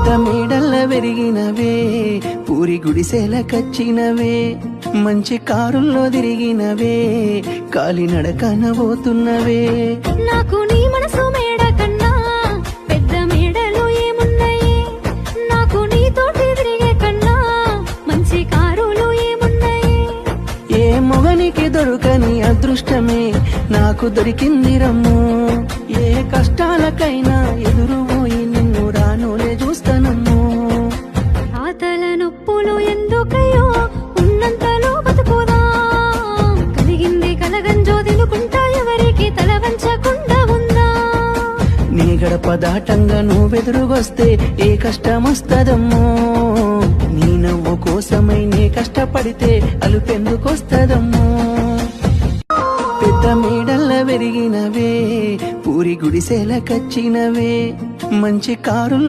పెద్ద మేడల్ల వెరిగినవే, పూరి గుడిసెల కచ్చినవే, మంచి కారుల్లో తిరిగినవే, కాలినడకన పోతున్నవే. నాకు నీ మనసు మేడ కన్నా పెద్ద మేడలు ఏమున్నాయి, నాకు నీతోటి తిరిగే కన్నా మంచి కారులు ఏమున్నాయి. ఏ మొగనికి దొరకని అదృష్టమే నాకు దొరికింది రమ్ము, ఏ కష్టాలకైనా ఎదురుపోయి నిన్ను రానులే చూస్తానమ్ము. ఆతల నొప్పులు ఎందుకయ్యో ఉన్నంతలో బతుకుదా, కలిగింది కలగంజో తినుకుంటా ఎవరికి తల వంచకుండా ఉందా. నీ గడప దాటంగా నువ్వెదురుగొస్తే ఏ కష్టమొస్తదమ్మో, నీ నవ్వు కోసమై నే కష్టపడితే అలుపెందుకొస్తదమ్మో. పెద్ద మేడల్ల వెరిగినవే, పూరి గుడిసెల కచ్చినవే, మంచి కారు